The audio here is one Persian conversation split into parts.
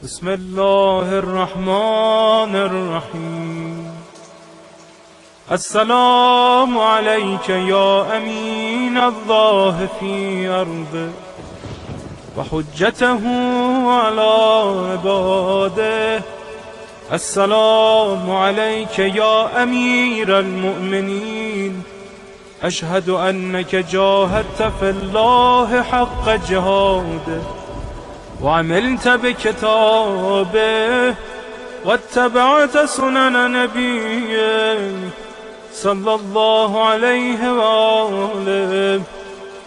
بسم الله الرحمن الرحیم. السلام علیک یا امین الله فی ارضه و حجته علی عباده. السلام علیک یا امیر المؤمنین. اشهد انک جاهدت فی الله حق جهاده وعملت بكتابه واتبعت سنن نبيه صلى الله عليه وآله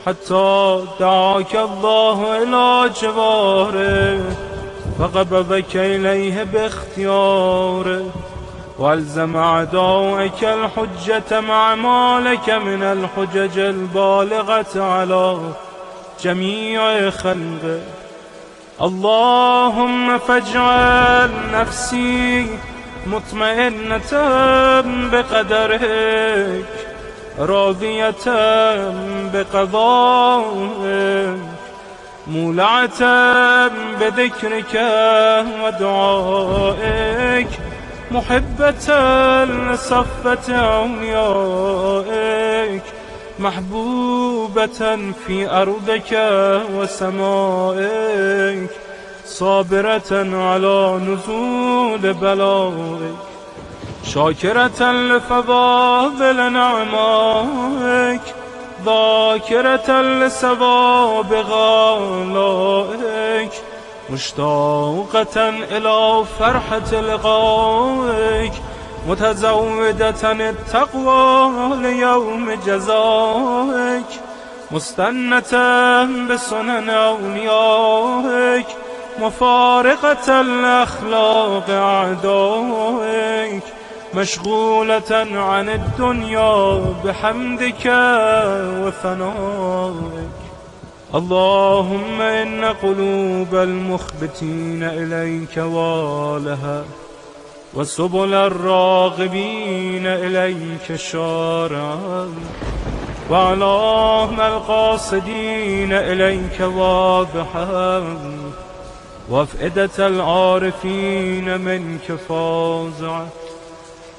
حتى دعاك الله إلى جواره فقبضك إليه باختياره والزم أعداءك الحجة مع ما لك من الحجج البالغة على جميع خلقه. اللهم فاجعل نفسي مطمئنة بقدرك راضية بقضائك مولعة بذكرك ودعائك محبة لصفة أوليائك محبوبة في أرضك وسمائك صابرة على نزول بلائك شاكرة لفضائل نعمائك ذاكرة لثواب غالائك مشتاقة إلى فرحة لقائك متزودة التقوى ليوم جزائك مستنة بسنن أوليائك مفارقة لأخلاق أعدائك مشغولة عن الدنيا بحمدك وثنائك. اللهم إن قلوب المخبتين إليك والها وسبل الراغبين إليك شارعا وأعلام القاصدين إليك واضحا وأفئدة العارفين منك فازعة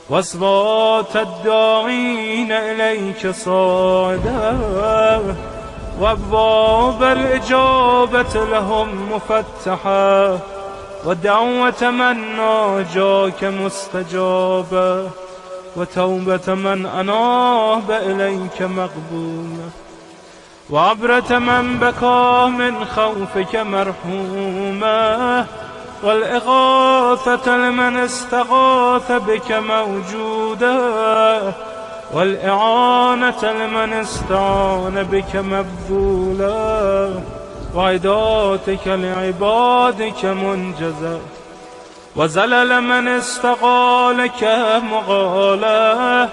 وأصوات الداعين إليك صاعدا وأبواب الإجابة لهم مفتحة ودعوة من ناجاك مستجابة وتوبة من أناب إليك مقبولة وعبرة من بكى من خوفك مرحومة والإغاثة لمن استغاث بك موجودة والإعانة لمن استعان بك مبذولة وعداتك لعبادك منجزة وزلل من استقالك مغالة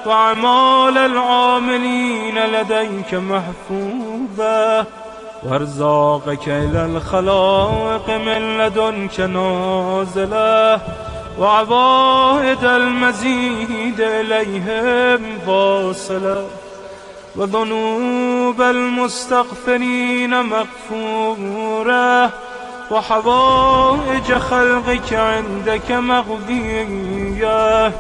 وأعمال العاملين لديك محفوظة وارزاقك إلى الخلائق من لدنك نازلة وعوائد المزيد إليهم واصلة وذنوب المستغفرين مغفورة وحوائج خلقك عندك مغفية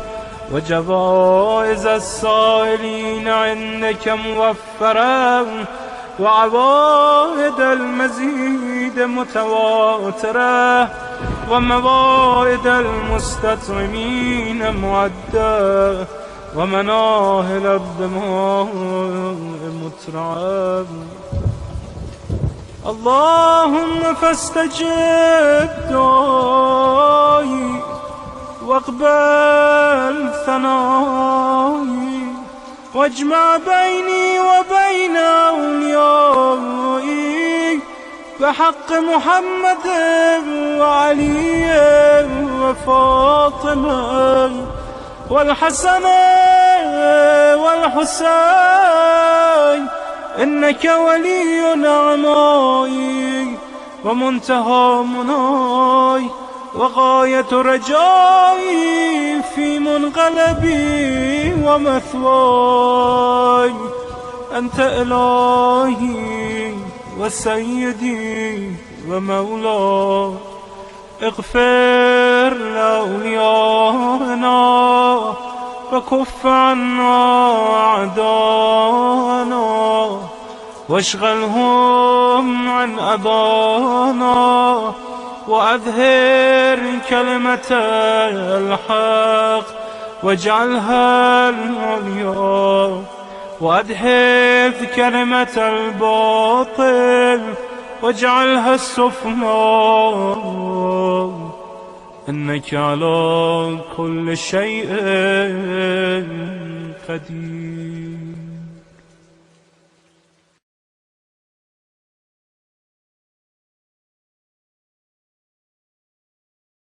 وجوائز السائلين عندك موفرة وعوائد المزيد متواترة وموائد المستطعمين معدة ومناهل الدماء مترعة. اللهم فاستجب دعائي واقبل ثنائي واجمع بيني وبين أوليائي بحق محمد وعلي وفاطمة والحسن والحسين إنك ولي نعمائي ومنتهى مناي وغاية رجائي في منقلبي ومثواي. أنت إلهي وسيدي ومولاي، اغفر لأوليائنا وكف عنا أعداءنا واشغلهم عن أبانا وأظهر كلمة الحق واجعلها العليا وأدحض كلمة الباطل واجعلها السفلى إنك على كل شيء قدير.